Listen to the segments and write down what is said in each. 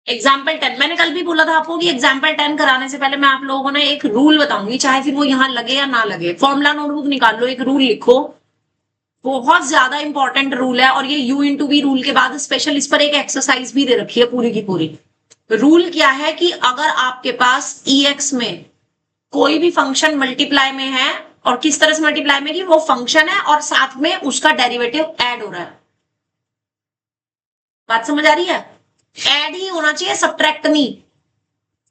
Example 10 मैंने कल भी बोला था आपको कि एग्जाम्पल 10 कराने से पहले मैं आप लोगों को ना एक रूल बताऊंगी, चाहे फिर वो यहाँ लगे या ना लगे। फॉर्मूला नोटबुक निकाल लो, एक रूल लिखो, बहुत ज्यादा इंपॉर्टेंट रूल है। और ये यू इंटू वी रूल के बाद स्पेशल इस पर एक एक्सरसाइज भी दे रखी है पूरी की पूरी। रूल क्या है कि अगर आपके पास EX में कोई भी फंक्शन मल्टीप्लाई में है, और किस तरह से मल्टीप्लाई में कि वो फंक्शन है और साथ में उसका डेरिवेटिव ऐड हो रहा है, बात समझ आ रही है? ऐड ही होना चाहिए, सब्ट्रैक्ट नहीं,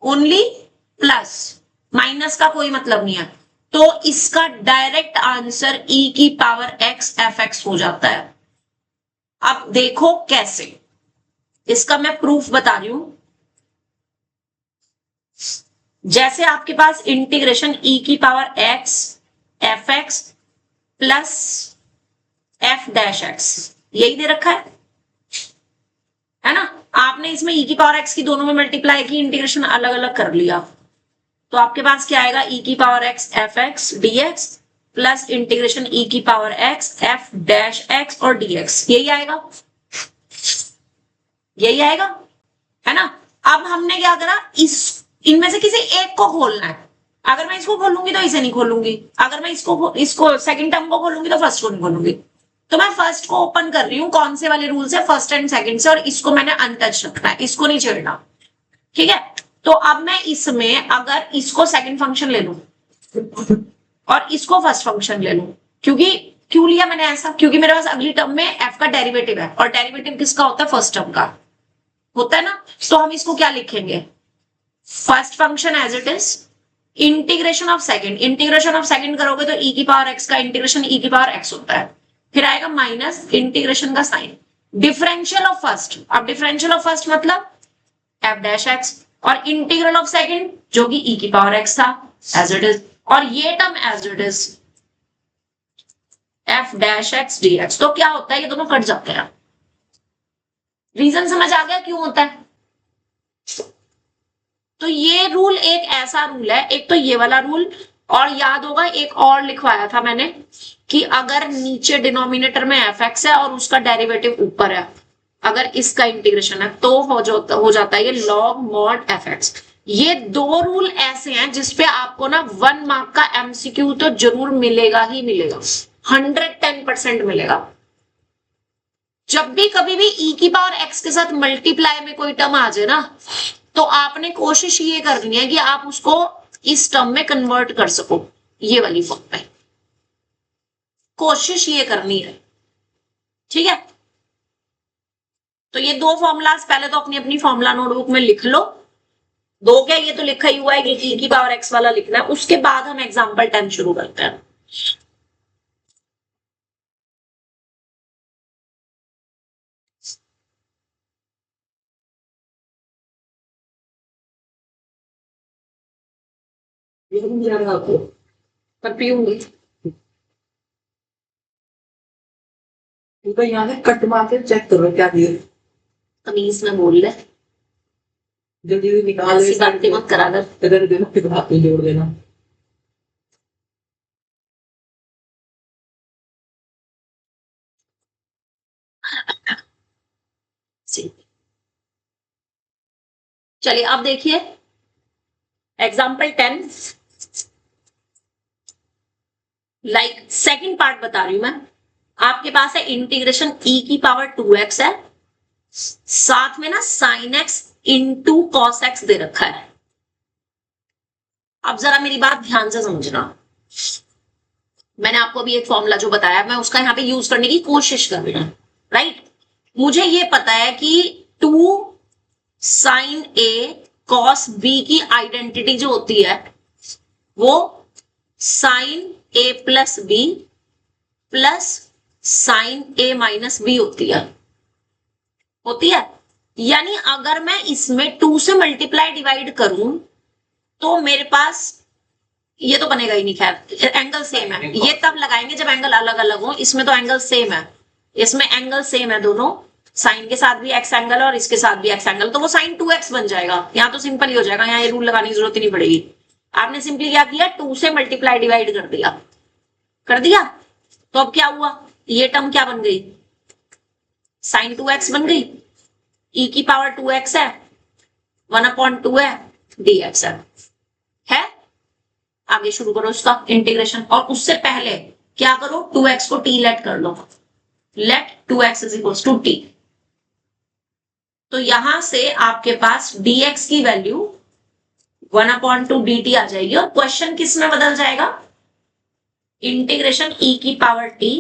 ओनली प्लस, माइनस का कोई मतलब नहीं है। तो इसका डायरेक्ट आंसर e की पावर x fx हो जाता है। अब देखो कैसे, इसका मैं प्रूफ बता रही हूं। जैसे आपके पास इंटीग्रेशन e की power x fx plus f dash x यही दे रखा है ना? आपने इसमें e की पावर x की दोनों में मल्टीप्लाई की, इंटीग्रेशन अलग अलग कर लिया, तो आपके पास क्या आएगा? e की power x fx dx plus integration e की power x f dash x और dx, यही आएगा, यही आएगा, है ना? अब हमने क्या करा, इनमें से किसी एक को खोलना है। अगर मैं इसको खोलूंगी तो इसे नहीं खोलूंगी, अगर मैं इसको सेकंड टर्म को खोलूंगी तो फर्स्ट को नहीं खोलूंगी। तो मैं फर्स्ट को ओपन कर रही हूं, कौन से वाले रूल से? फर्स्ट एंड सेकंड से, और इसको मैंने अनटच रखना है, इसको नहीं छेड़ना, ठीक है? तो अब मैं इसमें अगर इसको सेकंड फंक्शन ले लूं और इसको फर्स्ट फंक्शन ले लूं, क्यों लिया मैंने ऐसा? क्योंकि मेरे पास अगली टर्म में f का डेरिवेटिव है, और डेरिवेटिव किसका होता है? फर्स्ट टर्म का होता है ना। तो हम इसको क्या लिखेंगे? First function as it is, integration of second करोगे तो e की पावर x का इंटीग्रेशन e की पावर x होता है, फिर आएगा माइनस इंटीग्रेशन का साइन, डिफरेंशियल ऑफ फर्स्ट। अब डिफरेंशियल ऑफ फर्स्ट मतलब f डैश x, और इंटीग्रल ऑफ सेकंड जो कि e की पावर x था एज इट इज, और ये term as it is f dash x dx। तो क्या होता है? ये दोनों कट जाते हैं। रीजन समझ आ गया क्यों होता है? तो ये रूल एक ऐसा रूल है, एक तो ये वाला रूल, और याद होगा एक और लिखवाया था मैंने कि अगर नीचे डिनोमिनेटर में fx है और उसका डेरिवेटिव ऊपर है, अगर इसका इंटीग्रेशन है तो हो जाता है ये log mod fx। ये दो रूल ऐसे हैं जिसपे आपको ना 1 मार्क का एमसीक्यू तो जरूर मिलेगा ही मिलेगा, 110% मिलेगा। जब भी कभी भी e की पावर x के साथ मल्टीप्लाई में कोई टर्म आ जाए ना, तो आपने कोशिश ये करनी है कि आप उसको इस टर्म में कन्वर्ट कर सको, ये वाली फॉर्म में कोशिश ये करनी है, ठीक है? तो ये दो फॉर्मूलाज पहले तो अपनी अपनी फॉर्मूला नोटबुक में लिख लो। दो क्या, ये तो लिखा ही हुआ है कि e की पावर x वाला लिखना है, उसके बाद हम एग्जाम्पल 10 शुरू करते हैं। आपको पर पीऊंगी तो यहाँ से कट मार के चेक करो क्या दिए, तमीज में बोल ले, जल्दी निकाल, ऐसी बातें मत करा कर, इधर देना फिर हाथ में जोड़ देना। चलिए अब देखिए एग्जाम्पल 10, लाइक सेकंड पार्ट बता रही हूं मैं। आपके पास है इंटीग्रेशन e की पावर 2x है, साथ में ना sin x into cos x दे रखा है। अब जरा मेरी बात ध्यान से समझना, मैंने आपको अभी एक फॉर्मूला जो बताया मैं उसका यहाँ पे यूज करने की कोशिश कर रही हूं, राइट? मुझे ये पता है कि 2 sin a cos b की आइडेंटिटी जो होती है वो sin a plus b plus sin a minus b होती है। यानी अगर मैं इसमें 2 से मल्टीप्लाई डिवाइड करूं तो मेरे पास ये तो बनेगा ही नहीं, खैर एंगल सेम है, ये तब लगाएंगे जब एंगल अलग अलग हो, इसमें तो एंगल सेम है, इसमें एंगल सेम है दोनों, साइन के साथ भी एक्स एंगल और इसके साथ भी एक्स एंगल, तो वो साइन 2x बन जाएगा। यहाँ तो सिंपल ही हो जाएगा, यहाँ ये रूल लगाने की जरूरत ही नहीं पड़ेगी। आपने सिंपली क्या किया, 2 से मल्टीप्लाई डिवाइड कर दिया, तो अब क्या हुआ, ये टर्म क्या बन गई, साइन 2x बन गई, e की पावर 2x है, 1/2 है, dx है। आगे शुरू करो इसका इंटीग्रेशन, और उससे पहले क्या करो, 2x को t लेट कर लो, let 2x is equal to t। तो यहां से आपके पास dx की वैल्यू 1/2 dt आ जाएगी, और क्वेश्चन किस में बदल जाएगा, इंटीग्रेशन e की पावर t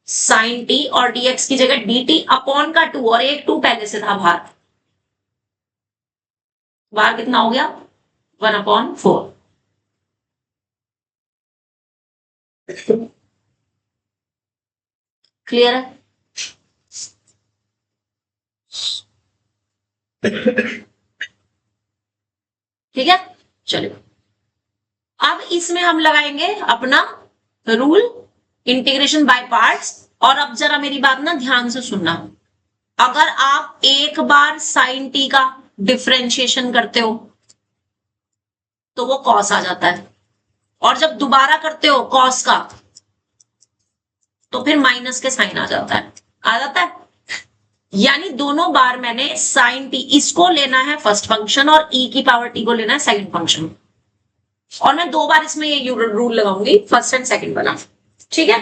sin t, और dx की जगह dt अपॉन का 2, और एक 2 पहले से था बाहर, बाहर कितना हो गया 1/4। क्लियर है? ठीक है, चलिए अब इसमें हम लगाएंगे अपना रूल इंटीग्रेशन बाय पार्ट्स। और अब जरा मेरी बात ना ध्यान से सुनना, अगर आप एक बार साइन टी का डिफरेंशिएशन करते हो तो वो कॉस आ जाता है, और जब दोबारा करते हो कॉस का तो फिर माइनस के साइन आ जाता है। यानी दोनों बार मैंने साइन टी, इसको लेना है फर्स्ट फंक्शन और e की पावर t को लेना है सेकंड फंक्शन, और मैं 2 बार इसमें ये रूल लगाऊंगी, फर्स्ट एंड सेकंड वाला। ठीक है,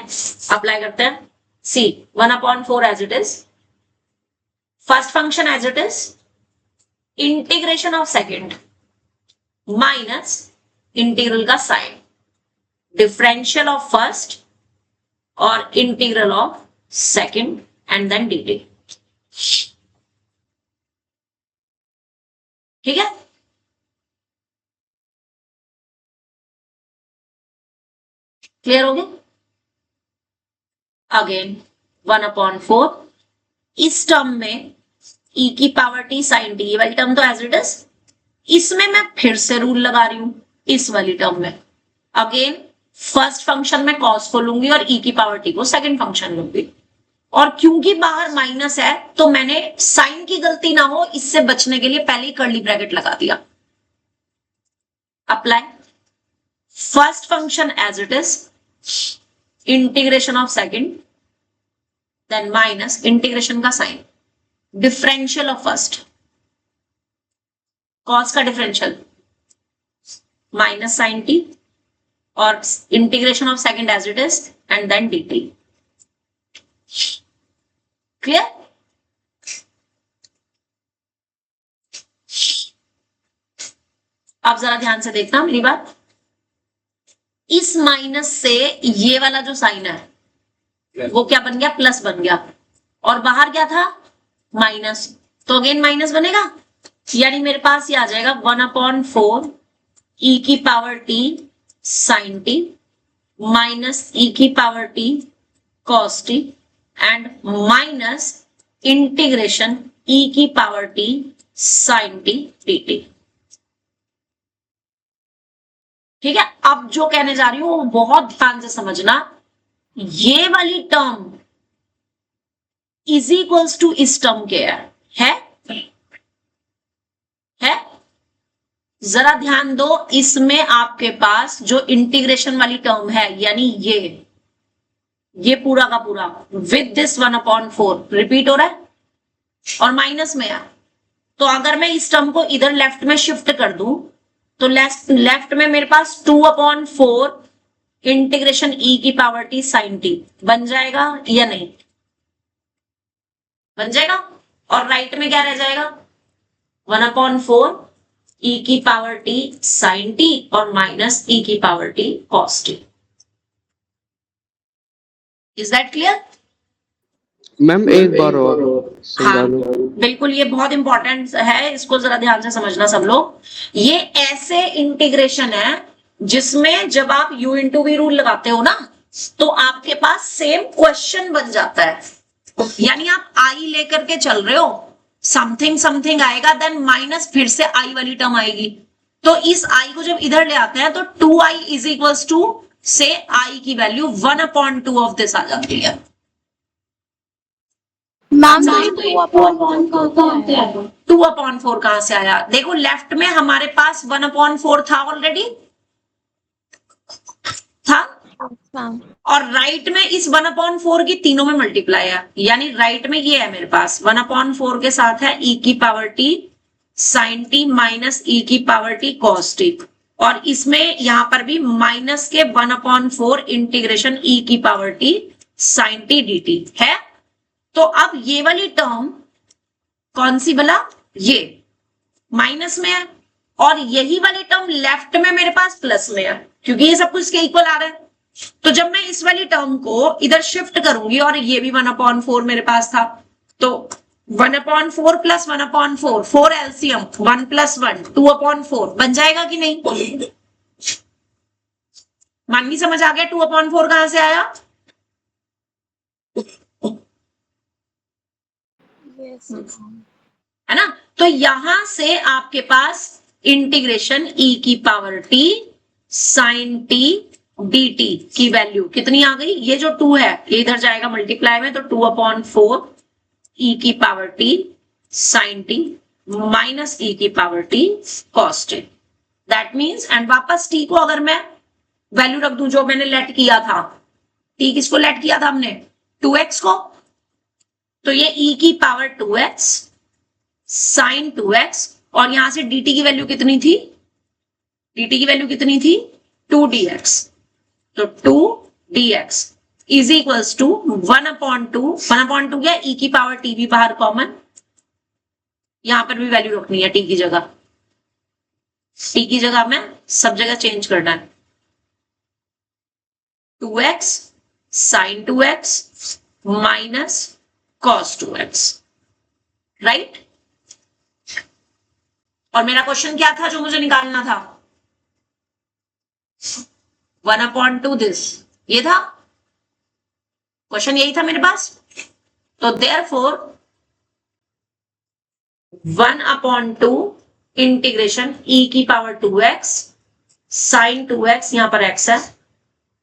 अप्लाई करते हैं। See 1/4 as it is, first function as it is, integration of second minus integral का साइन, डिफरेंशियल ऑफ फर्स्ट और integral of second, and then dt। ठीक है, क्लियर हो गया? अगेन 1/4 इस टर्म में e की पावर t sin t, ये वाली टर्म तो एज इट इज, इसमें मैं फिर से रूल लगा रही हूं इस वाली टर्म में। अगेन फर्स्ट फंक्शन में cos को लूंगी और e की पावर t को सेकंड फंक्शन लूंगी, और क्योंकि बाहर माइनस है तो मैंने साइन की गलती ना हो इससे बचने के लिए पहले ही कर्ली ब्रैकेट लगा दिया। Apply first function as it is, integration of second, then minus integration का sign, differential of first, cos का डिफरेंशियल माइनस साइन टी, और integration of second as it is, and then dt। Clear? आप जरा ध्यान से देखना मेरी बात, इस माइनस से ये वाला जो साइन है वो क्या बन गया, प्लस बन गया, और बाहर क्या था माइनस, तो अगेन माइनस बनेगा, यानी मेरे पास ये आ जाएगा 1/4 e की power t sin t minus e की power t cos t and minus integration e की power t sin t dt। ठीक है, अब जो कहने जा रही हूं वो बहुत ध्यान से समझना, ये वाली टर्म इज इक्वल्स टू इस टर्म के है? जरा ध्यान दो, इसमें आपके पास जो इंटीग्रेशन वाली टर्म है, यानी ये पूरा का पूरा विद दिस 1/4 रिपीट हो रहा है और माइनस में है, तो अगर मैं इस टर्म को इधर लेफ्ट में शिफ्ट कर दूं तो लेफ्ट में मेरे पास 2/4 इंटीग्रेशन e की पावर t sin t बन जाएगा या नहीं? बन जाएगा। और राइट में क्या रह जाएगा, 1/4 e की पावर t sin t और माइनस e की power t cos t। Is that clear? Ma'am एक बार और हाँ, बिल्कुल, ये बहुत इंपॉर्टेंट है, इसको जरा ध्यान से समझना सब लोग। ये ऐसे इंटीग्रेशन है जिसमें जब आप u इंटू वी रूल लगाते हो ना तो आपके पास सेम क्वेश्चन बन जाता है, यानी आप i लेकर के चल रहे हो, समथिंग समथिंग आएगा, देन माइनस फिर से i वाली टर्म आएगी, तो इस i को जब इधर ले आते हैं तो 2i इज इक्वल्स टू से i की वैल्यू 1/2 ऑफ दिस आ जाती है। मैम 2/4 कहां से आया? देखो लेफ्ट में हमारे पास 1/4 था ऑलरेडी था, और राइट में इस 1/4 की तीनों में मल्टीप्लाई है, यानी राइट में ये है मेरे पास 1/4 के साथ है e की power t sine t minus e की पावर टी कॉस टी, और इसमें यहां पर भी माइनस के 1/4 इंटीग्रेशन ई की power t sine t d t है। तो अब ये वाली टर्म कौन सी बला, ये माइनस में है, और यही वाली टर्म लेफ्ट में मेरे पास प्लस में है, क्योंकि ये सब कुछ इसके इक्वल आ रहा है। तो जब मैं इस वाली टर्म को इधर शिफ्ट करूंगी, और ये भी 1/4 मेरे पास था, तो 1/4 प्लस 1/4, 4 एलसीएम 1 + 1 2/4 बन जाएगा कि नहीं? मानवी समझ आ गया 2/4 कहां से आया? है ना? तो यहां से आपके पास इंटीग्रेशन ई की power t sine t d t की वैल्यू कितनी आ गई? ये जो 2 है ये इधर जाएगा मल्टीप्लाई में, तो 2/4 ई की power t sine t minus e की power t cos t. That means, and वापस टी को अगर मैं वैल्यू रख दूं जो मैंने लेट किया था, टी किसको लेट किया था हमने? 2x को, तो ये ई की पावर 2x साइन 2x, और यहां से dt की वैल्यू कितनी थी? dt की वैल्यू कितनी थी? 2dx, तो 2dx इज इक्वल्स टू 1/2 क्या, e की पावर t भी बाहर कॉमन, यहां पर भी वैल्यू रखनी है t की जगह, t की जगह में सब जगह चेंज करना है, 2x sine 2x minus cos 2x, right? और मेरा क्वेश्चन क्या था जो मुझे निकालना था? 1/2 दिस, ये था क्वेश्चन, यही था मेरे पास। तो देयरफॉर 1/2 इंटीग्रेशन e की पावर 2x साइन 2x, यहां पर x है,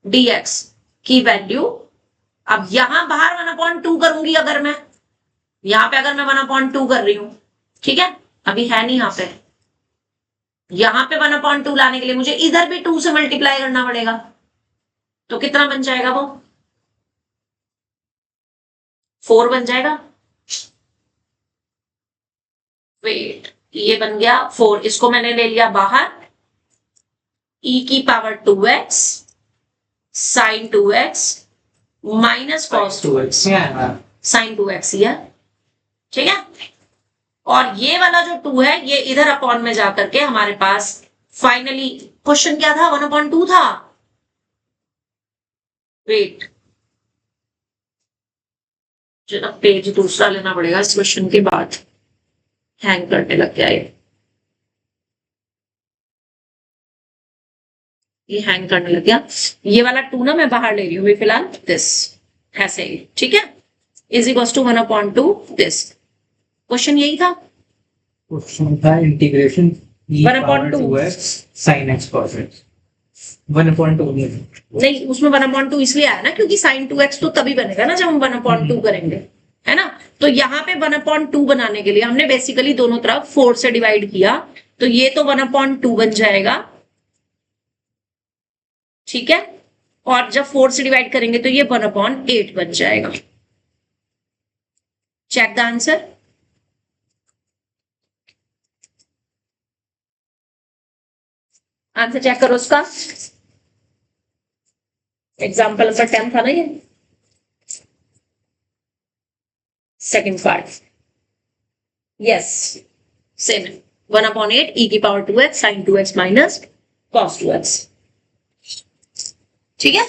dx की वैल्यू, अब यहां बाहर 1/2 करूंगी, अगर मैं यहां पे अगर मैं 1/2 कर रही हूं, ठीक है, अभी है नहीं यहां पे, यहां पे 1/2 लाने के लिए मुझे इधर भी 2 से मल्टीप्लाई करना पड़ेगा, तो कितना बन जाएगा वो? 4 बन जाएगा। वेट, ये बन गया 4, इसको मैंने ले लिया बाहर, e की power 2x sine 2x minus cos 2x, sine 2x ही है, ठीक है। और ये वाला जो 2 है ये इधर अपॉन में जाकर के हमारे पास फाइनली क्वेश्चन क्या था? 1/2 था। वेट, मुझे पेज दूसरा लेना पड़ेगा इस क्वेश्चन के बाद, हैंग करने लग गया ये हैंग करने लग गया। ये वाला 2 ना मैं बाहर ले रही हूँ फिलहाल, दिस ऐसे ही, ठीक है, is equals to 1/2 this. Question यही था, क्वेश्चन था integration 1/2 sin x cos x 1/2 नहीं, उसमें 1/2 इसलिए आया ना क्योंकि sin 2x तो तभी बनेगा ना जब हम 1/2 करेंगे, है ना। तो यहाँ पे 1/2 बनाने के लिए हमने बेसिकली दोनों तरफ 4 से डिवाइड किया, तो ये तो 1/2 बन जाएगा, ठीक है, और जब 4 से डिवाइड करेंगे तो ये 1/8 बन जाएगा। Check the answer. Answer check करो उसका, एग्जाम्पल नंबर 10 था ना ये, second part, yes same, 1/8 e की power 2x sine 2x minus cos 2x, ठीक है।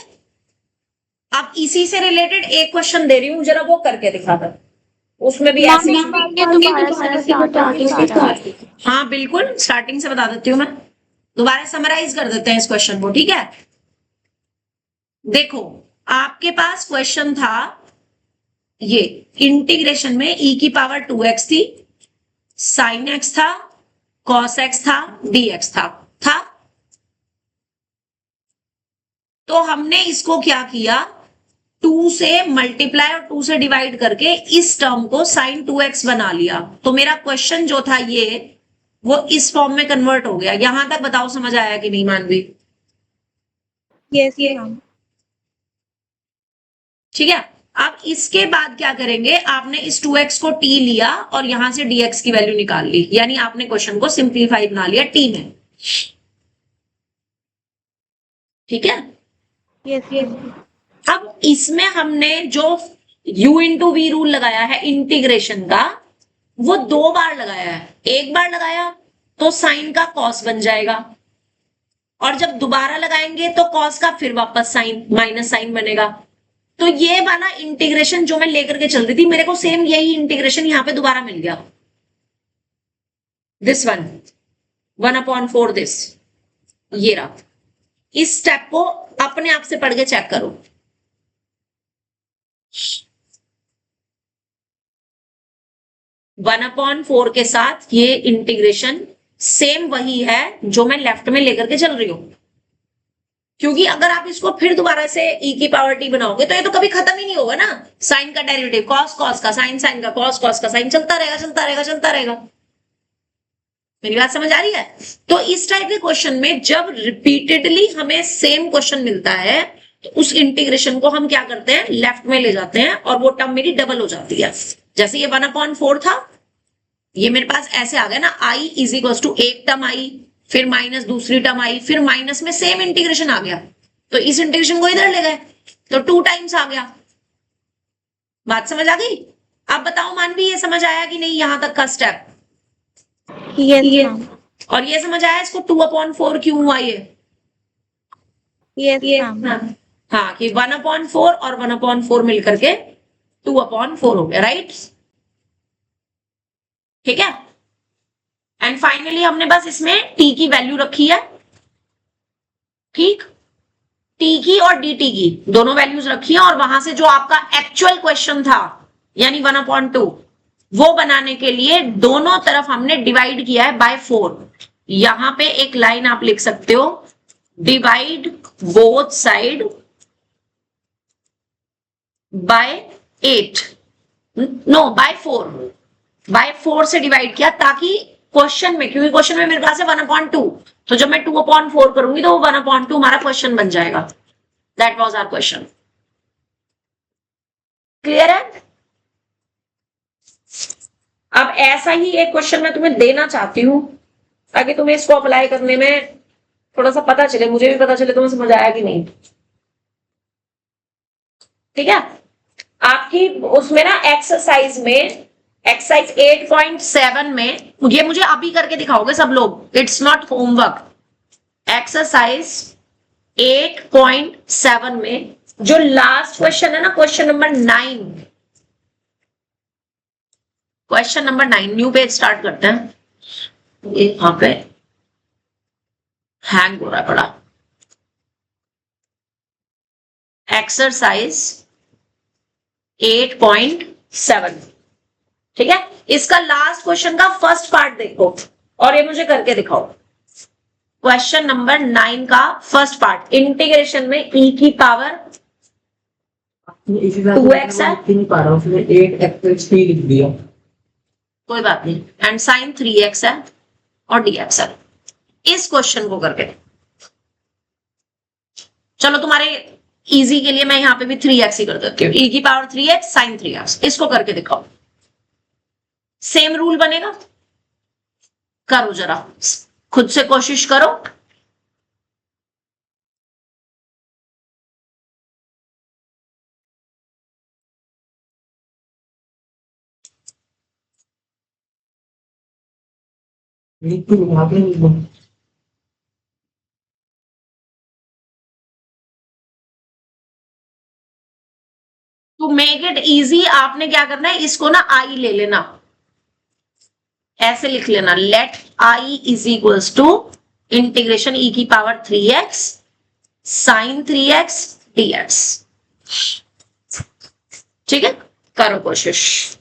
अब इसी से रिलेटेड एक क्वेश्चन दे रही हूं, जरा वो करके दिखा दो, उसमें भी ऐसे, हाँ बिल्कुल स्टार्टिंग से बता देती हूँ मैं, दोबारा समराइज कर देते हैं इस क्वेश्चन को, ठीक है। देखो आपके पास क्वेश्चन था ये, इंटीग्रेशन में e की पावर 2x थी, साइन x था, कॉस x था, dx था। तो हमने इसको क्या किया, 2 से मल्टीप्लाई और 2 से डिवाइड करके इस टर्म को साइन 2x बना लिया। तो मेरा क्वेश्चन जो था ये वो इस फॉर्म में कन्वर्ट हो गया। यहां तक बताओ समझ आया कि नहीं मानवी? यस, ठीक है, अब इसके बाद क्या करेंगे, आपने इस 2x को t लिया और यहां से dx की वैल्यू निकाल ली, यानी आपने क्वेश्चन को सिंप्लीफाई बना लिया t में। ठीक है। Yes ma'am. अब इसमें हमने जो u इंटू वी रूल लगाया है इंटीग्रेशन का, वो 2 बार लगाया है। एक बार लगाया तो साइन का कॉस बन जाएगा, और जब दोबारा लगाएंगे तो कॉस का फिर वापस साइन, माइनस साइन बनेगा। तो ये वाला इंटीग्रेशन जो मैं लेकर के चल रही थी, मेरे को सेम यही इंटीग्रेशन यहां पे दोबारा मिल गया। दिस वन 1/4 दिस, ये रहा। इस स्टेप को अपने आप से पढ़ के चेक करो। 1/4 के साथ ये इंटीग्रेशन सेम वही है जो मैं लेफ्ट में लेकर के चल रही हूं, क्योंकि अगर आप इसको फिर दोबारा से e की पावर t बनाओगे तो ये तो कभी खत्म ही नहीं होगा ना। साइन का डेरिवेटिव कॉस, कॉस का साइन, साइन का कॉस, कॉस का साइन, चलता रहेगा चलता रहेगा चलता रहेगा। मेरी बात समझ आ रही है? तो इस टाइप के क्वेश्चन में जब रिपीटेडली हमें सेम क्वेश्चन मिलता है तो उस इंटीग्रेशन को हम क्या करते हैं, लेफ्ट में ले जाते हैं, और वो टर्म मेरी डबल हो जाती है। जैसे ये 1/4 था, ये मेरे पास ऐसे आ गया ना, i इज इक्वल टू एक टर्म आई, फिर माइनस दूसरी टर्म आई, फिर माइनस में सेम इंटीग्रेशन आ गया, तो इस इंटीग्रेशन को इधर ले गए तो 2 टाइम्स आ गया। बात समझ आ गई? अब बताओ मानवी, ये समझ आया कि नहीं यहां तक का स्टेप? Yes ma'am. और ये समझ आया इसको 2/4 क्यों हुआ ये? Yes ma'am. हाँ, कि 1/4 और 1/4 मिलकर के 2/4 हो गया, राइट? ठीक है। एंड फाइनली हमने बस इसमें t की वैल्यू रखी है, ठीक, t की और dt की दोनों वैल्यूज रखी है, और वहां से जो आपका एक्चुअल क्वेश्चन था यानी 1/2, वो बनाने के लिए दोनों तरफ हमने डिवाइड किया है बाय 4। यहां पे एक लाइन आप लिख सकते हो, divide both side by 8, no by 4, by 4 से डिवाइड किया, ताकि क्वेश्चन में, क्योंकि क्वेश्चन में मेरे पास है 1/2, तो जब मैं 2/4 करूंगी तो वो 1/2 हमारा क्वेश्चन बन जाएगा। That was our question. Clear है? अब ऐसा ही एक क्वेश्चन मैं तुम्हें देना चाहती हूं, ताकि तुम्हें इसको अप्लाई करने में थोड़ा सा पता चले, मुझे भी पता चले तुम्हें समझ आया कि नहीं। ठीक है। आपकी उसमें ना एक्सरसाइज में, एक्सरसाइज 8.7 में, ये मुझे अभी करके दिखाओगे सब लोग, इट्स नॉट होमवर्क। एक्सरसाइज 8.7 में जो लास्ट क्वेश्चन है ना, question number 9, question number 9, new page start करते हैं। ये यहां पे हैंग हो रहा है बड़ा। एक्सरसाइज 8.7, ठीक है। इसका लास्ट क्वेश्चन का फर्स्ट पार्ट देखो और ये मुझे करके दिखाओ। क्वेश्चन नंबर 9 का फर्स्ट पार्ट, इंटीग्रेशन में e की पावर 2x है, नहीं पा रहा, उसने 8x लिख दिया। कोई बात नहीं, एंड साइन 3x है और dx है। इस क्वेश्चन को करके, चलो तुम्हारे इजी के लिए मैं यहां पे भी 3x ही कर देती हूँ, e की पावर 3x साइन 3x। इसको करके दिखाओ, सेम रूल बनेगा। करो जरा, खुद से कोशिश करो। टू मेक इट इजी आपने क्या करना है, इसको ना आई ले लेना, ऐसे लिख लेना, let I is equals to integration e की power 3x sine 3x dx। ठीक है, करो कोशिश।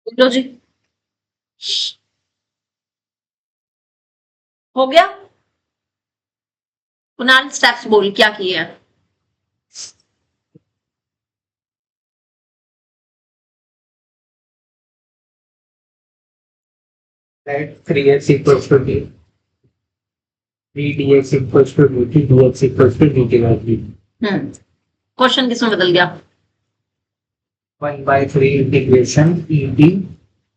लो जी, हो गया। कुणाल स्टेप्स बोल क्या किए हैं। Let 3x equals to d. 3dx equals to dt. dx equals to dt by d. Question किसमें बदल गया। 1/3 integration ed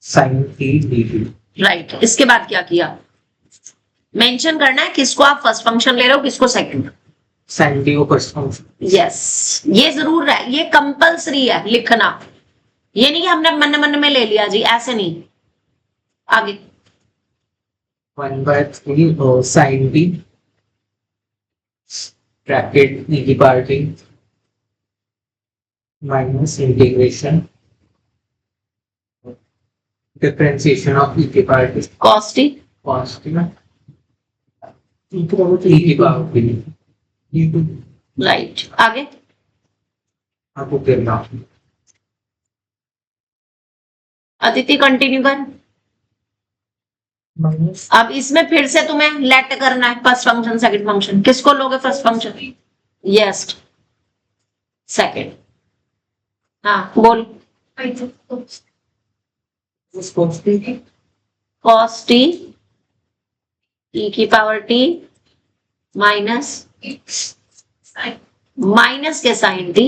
sin t dt. Right, इसके बाद क्या किया, मेंशन करना है किसको आप फर्स्ट फंक्शन ले रहे हो, किसको सेकंड। sin t को फर्स्ट फंक्शन. यस, ये जरूर है, ये कंपल्सरी है लिखना, ये नहीं कि हमने मन मन में ले लिया जी, ऐसे नहीं। आगे 1/3 sin t ब्रैकेट e की power t minus integration differentiation of e की power t cos t. cos t ना e की power t e to. Right, आगे आपको करना अदिति कंटिन्यू कर। माइनस अब इसमें फिर से तुम्हें लेट करना है फर्स्ट फंक्शन सेकंड फंक्शन, किसको लोगे फर्स्ट फंक्शन। Yes, second. हाँ बोल। कॉस टी e की पावर t माइनस माइनस के साइन t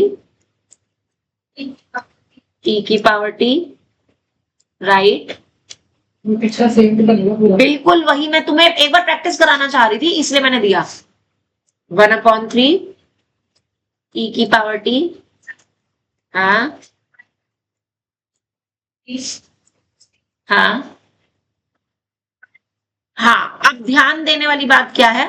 e की पावर t, राइट। पिछला सेम तो बनेगा पूरा. बिल्कुल वही मैं तुम्हें एक बार प्रैक्टिस कराना चाह रही थी, इसलिए मैंने दिया 1/3 e की पावर t। हाँ हाँ हाँ, अब ध्यान देने वाली बात क्या है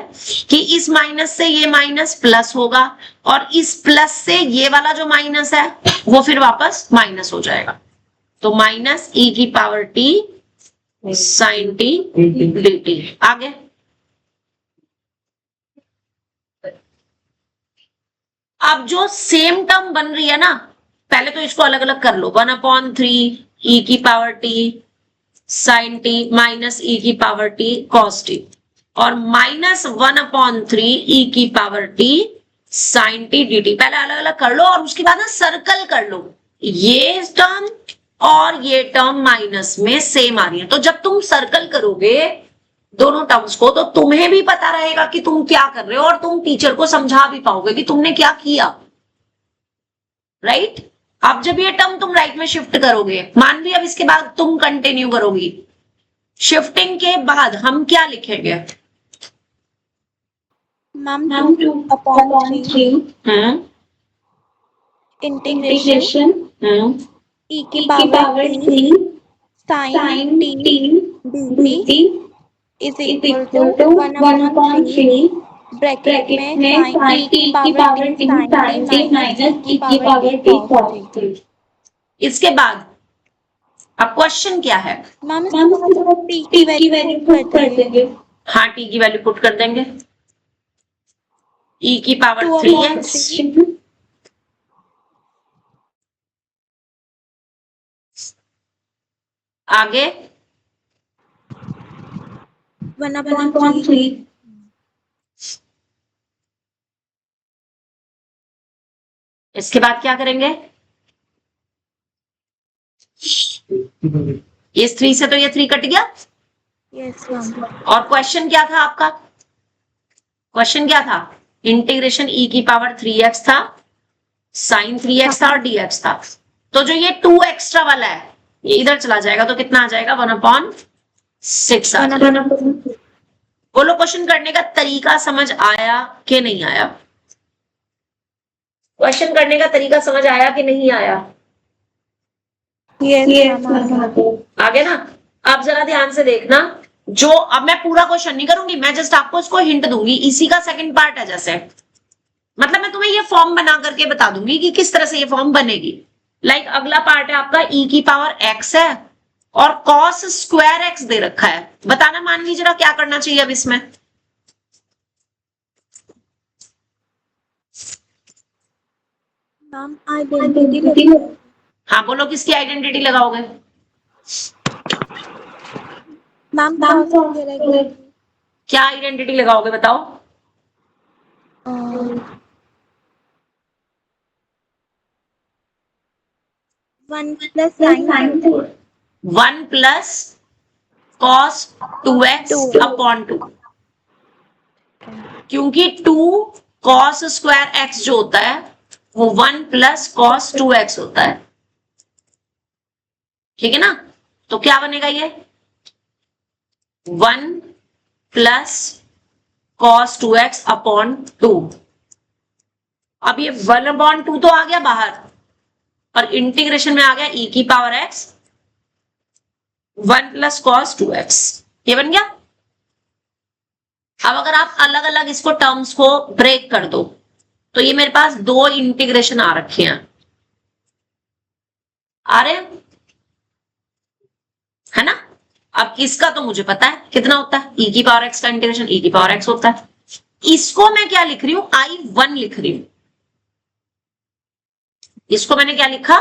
कि इस माइनस से ये माइनस प्लस होगा और इस प्लस से ये वाला जो माइनस है वो फिर वापस माइनस हो जाएगा, तो माइनस e की power t sine t dt। आगे अब जो सेम टर्म बन रही है ना, पहले तो इसको अलग अलग कर लो, 1/3 e की power t sine t minus e की पावर t कॉस t, और माइनस 1/3 e की power t sine t dt। पहले अलग अलग कर लो और उसके बाद ना सर्कल कर लो, ये टर्म और ये टर्म माइनस में सेम आ रही है, तो जब तुम सर्कल करोगे दोनों टर्म्स को तो तुम्हें भी पता रहेगा कि तुम क्या कर रहे हो और तुम टीचर को समझा भी पाओगे कि तुमने क्या किया, राइट। अब जब ये टर्म तुम राइट में शिफ्ट करोगे, मान ली अब इसके बाद तुम कंटिन्यू करोगी, शिफ्टिंग के बाद हम क्या लिखेंगे। मैम 2/3 इंटीग्रेशन e की power t sin t dt is equal to 1/3 bracket में sin t की power t sin t minus e की पावर t cos t। इसके बाद अब क्वेश्चन क्या है, मैम t की वैल्यू पुट कर देंगे। हाँ टी की वैल्यू पुट कर देंगे, e की पावर 3x आगे 1/3 इसके बाद क्या करेंगे, इस 3 से तो ये 3 कट गया। Yes ma'am. और क्वेश्चन क्या था आपका, क्वेश्चन क्या था, इंटीग्रेशन e की पावर 3x था, साइन 3x था और dx था, तो जो ये 2 एक्स्ट्रा वाला है ये इधर चला जाएगा, तो कितना आ जाएगा 1/6 आ जाएगा। बोलो क्वेश्चन करने का तरीका समझ आया कि नहीं आया, क्वेश्चन करने का तरीका समझ आया कि नहीं आया। Yes ma'am. आगे ना, आप जरा ध्यान से देखना, जो अब मैं पूरा क्वेश्चन नहीं करूंगी, मैं जस्ट आपको इसको हिंट दूंगी, इसी का सेकंड पार्ट है, जैसे मतलब मैं तुम्हें ये फॉर्म बना करके बता दूंगी कि किस तरह से ये फॉर्म बनेगी। लाइक अगला पार्ट है आपका e की पावर x है और cos स्क्वायर x दे रखा है, बताना मान लीजिए जरा क्या करना चाहिए अब इसमें। Ma'am identity. हाँ बोलो किसकी आइडेंटिटी लगाओगे, मैम cos की रहेगी क्या आइडेंटिटी लगाओगे बताओ? 1 plus sin 2 1 plus cos 2x 2 upon 2, क्योंकि 2 cos स्क्वायर x जो होता है वो 1 प्लस cos 2x होता है, ठीक है ना? तो क्या बनेगा ये 1 प्लस cos 2x अपॉन 2। अब ये 1 अपॉन 2 तो आ गया बाहर और इंटीग्रेशन में आ गया e की power x 1 plus cos 2x, ये बन गया। अब अगर आप अलग अलग इसको टर्म्स को ब्रेक कर दो तो ये मेरे पास दो इंटीग्रेशन आ रखे हैं, आ रहे हैं, है ना? अब इसका तो मुझे पता है कितना होता है, e की पावर x का इंटीग्रेशन e की पावर x होता है। इसको मैं क्या लिख रही हूं, I1 लिख रही हूं। इसको मैंने क्या लिखा,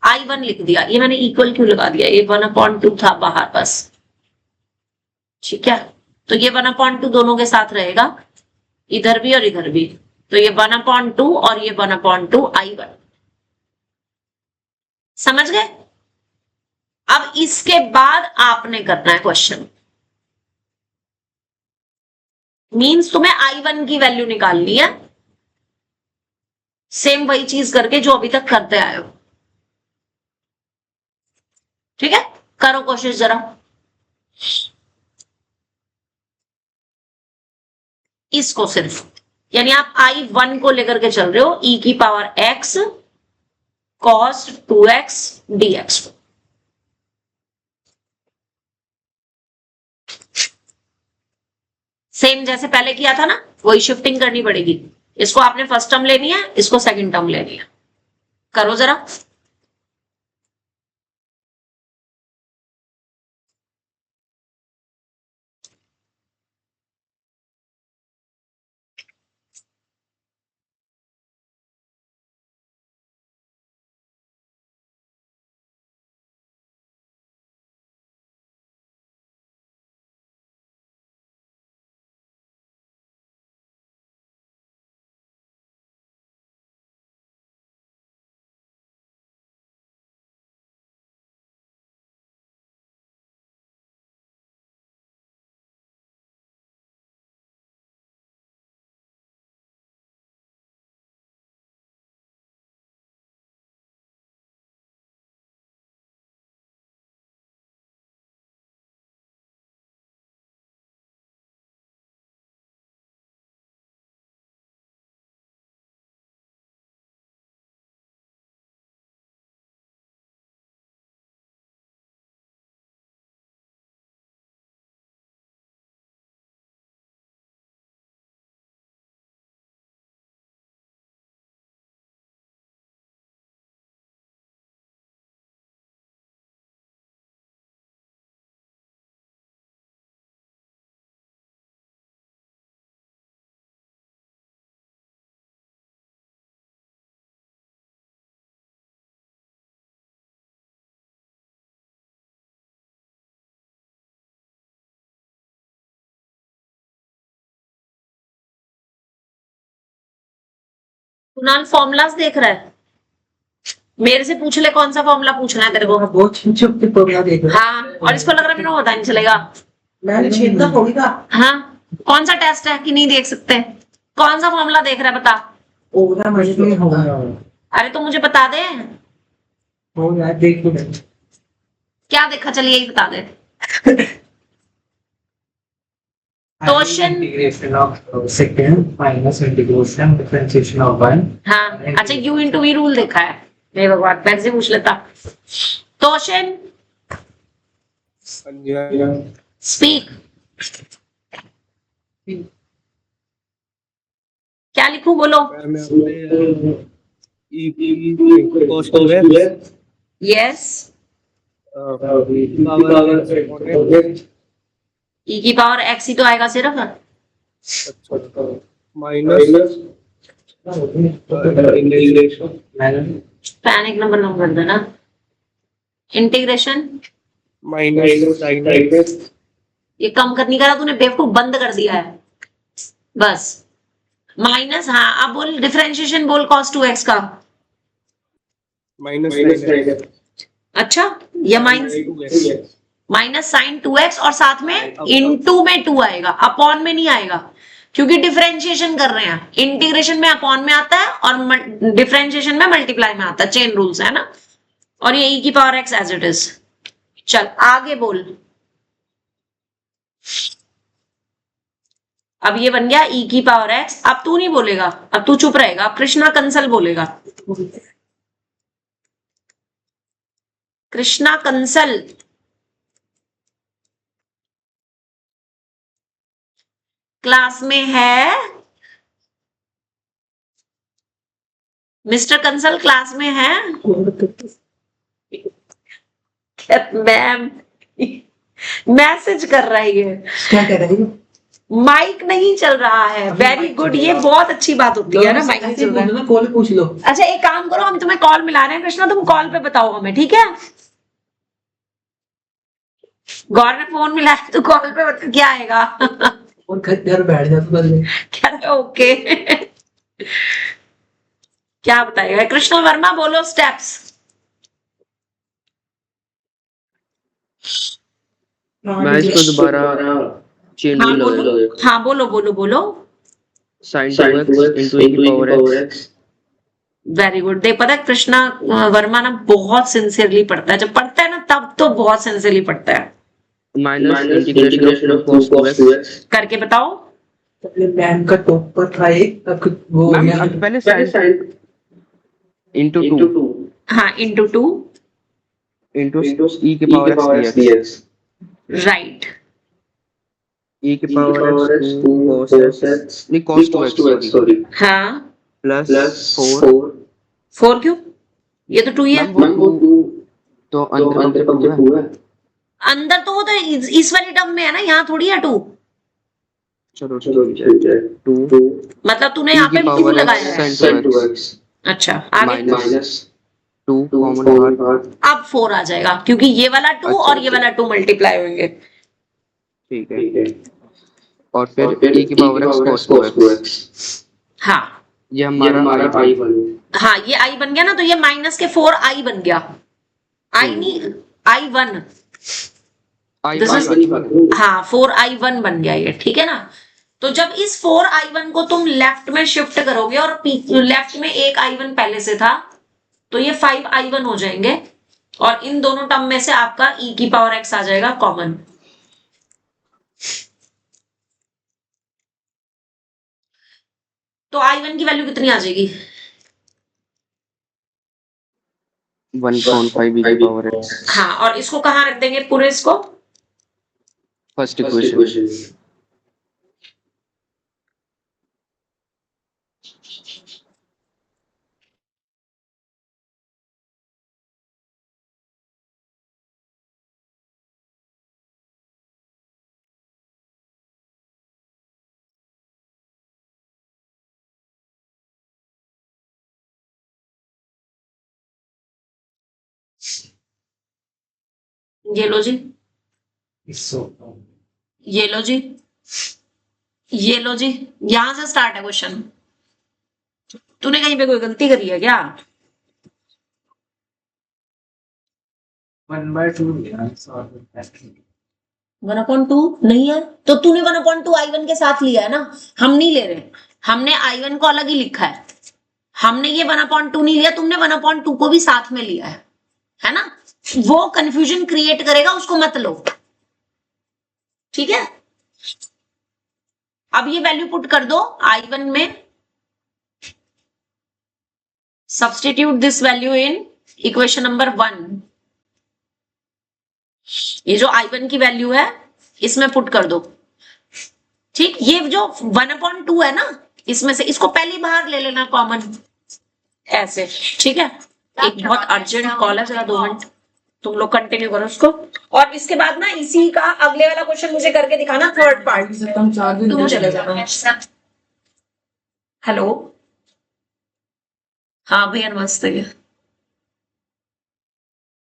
I1 लिख दिया। ये मैंने इक्वल क्यों लगा दिया, ये 1/2 था बाहर बस, ठीक है? तो ये 1/2 दोनों के साथ रहेगा, इधर भी और इधर भी, तो ये 1/2 और ये 1/2 I1। समझ गए? अब इसके बाद आपने करना है क्वेश्चन, मींस तुम्हें I1 की वैल्यू निकालनी है, सेम वही चीज करके जो अभी तक करते आए हो, ठीक है? करो कोशिश जरा। इसको सिर्फ, यानी आप I1 को लेकर के चल रहे हो e की power x cos 2x dx को। सेम जैसे पहले किया था ना, वही शिफ्टिंग करनी पड़ेगी। इसको आपने फर्स्ट टर्म लेनी है, इसको सेकंड टर्म लेनी है। करो जरा। कुणाल फॉर्मूलाज देख रहा है, मेरे से पूछ ले कौन सा फॉर्मूला पूछना है तेरे को। बहुत छुप के फॉर्मूला देख रहा हाँ, और इसको लग रहा है मेरे को पता नहीं चलेगा। मैंने छेद का होगा। हाँ, कौन सा टेस्ट है कि नहीं देख सकते? कौन सा फॉर्मूला देख रहा है बता। ओवरा मजे में होगा। अरे तो मुझे बता दे, हो यार देख लो। क्या देखा, चलिए यही बता दे। Question integration of second minus integration differentiation of 1। हाँ, अच्छा u इंटू वी रूल देखा है, मेरे भगवान बैग से पूछ लेता। क्वेश्चन स्पीक, क्या लिखूं बोलो। यस, e की पावर x ही तो आएगा सिर्फ, माइनस पैनिक नंबर कर देना। इंटीग्रेशन माइनस साइन ये कम करने का तूने बेवकूफ बंद कर दिया है बस। माइनस, हाँ अब बोल डिफरेंशिएशन बोल cos 2x का। माइनस साइन अच्छा, ये माइनस साइन 2x और साथ में इनटू में 2 आएगा, अपॉन में नहीं आएगा, क्योंकि डिफरेंशिएशन कर रहे हैं। इंटीग्रेशन में अपॉन में आता है और डिफरेंशिएशन में मल्टीप्लाई में आता है, चेन रूल्स है ना। और ये e की power x as it is. चल आगे बोल। अब ये बन गया e की पावर x। अब तू नहीं बोलेगा, अब तू चुप रहेगा, अब कृष्णा कंसल बोलेगा। कृष्णा कंसल, क्लास में है? मिस्टर कंसल क्लास में है? मैम मैसेज कर रही है। क्या कह रही है? माइक नहीं चल रहा है। वेरी गुड, ये बहुत अच्छी बात होती है ना, माइक नहीं चल रहा है। कॉल पूछ लो। अच्छा एक काम करो, हम तुम्हें कॉल मिला रहे हैं कृष्णा, तुम कॉल पे बताओ हमें, ठीक है? गौर ने फोन मिलाया तो कॉल पे बता क्या आएगा। और घर बैठ जा तू पहले। क्या ओके क्या बताएगा कृष्णा वर्मा? बोलो स्टेप्स। मैं इसको दोबारा चेन हाँ रूल बोलो, लगाऊंगा। हाँ बोलो बोलो बोलो। साइन 2x into e की पावर x वेरी गुड। देख पता है कृष्णा वर्मा ना बहुत सिंसियरली पढ़ता है, जब पढ़ता है ना तब तो बहुत सिंसियरली पढ़ता है। Minus integration of cos 2x। करके बताओ। पहले पैन का टॉपर था एक, तब वो हो मैम गया। अब पहले साइन into 2 हाँ इंटू 2 into e की power x dx। Right. e की पावर x 2 cos x नहीं cos 2x सॉरी हाँ प्लस 4 4 क्यों? ये तो 2 ही है। मैम वो तो अंदर का 2 है। अंदर तो वो तो इस वाली टर्म में है ना, यहाँ थोड़ी है 2। चलो ठीक है 2 मतलब तूने यहाँ पे 2 लगाया है। sin 2x अच्छा आगे। माइनस 2 कॉमन बाहर। अब 4 आ जाएगा क्योंकि ये वाला 2 और ये वाला 2 मल्टीप्लाई होंगे। ठीक है और फिर e की पावर x cos 2x। हाँ ये हमारा i बन गया। हाँ ये i बन गया ना, तो ये माइनस के 4 i बन गया। i नहीं i1 This is- हाँ 4i1 बन गया ये, ठीक है ना। तो जब इस 4i1 को तुम लेफ्ट में शिफ्ट करोगे और लेफ्ट में एक i1 पहले से था, तो ये 5i1 हो जाएंगे और इन दोनों टर्म में से आपका e की पावर x आ जाएगा कॉमन। तो i1 की वैल्यू कितनी आ जाएगी? 1.5 e की पावर x। हाँ और इसको कहाँ रख देंगे पूरे इसको? First equation. ये लो जी, ये लो जी, ये लो जी। यहां से स्टार्ट है क्वेश्चन। तूने कहीं पे कोई गलती करी है क्या? 1/2 1/2 नहीं है तो तूने 1/2 i1 के साथ लिया है ना, हम नहीं ले रहे। हमने i1 को अलग ही लिखा है, हमने ये 1/2 नहीं लिया, तुमने 1/2 को भी साथ में लिया है ना। वो कंफ्यूजन क्रिएट करेगा, उसको मत लो, ठीक है। अब ये वैल्यू पुट कर दो i1 में, substitute this value in equation number 1। ये जो i1 की वैल्यू है इसमें पुट कर दो, ठीक। ये जो 1/2 है ना, इसमें से इसको पहली बाहर ले लेना कॉमन, ऐसे, ठीक है। एक बहुत अर्जेंट कॉल है, जरा 2 मिनट तुम लोग कंटिन्यू करो उसको। और इसके बाद ना इसी का अगले वाला क्वेश्चन मुझे करके दिखाना, थर्ड पार्ट। तुम चले जाना। हेलो, हाँ भैया नमस्ते।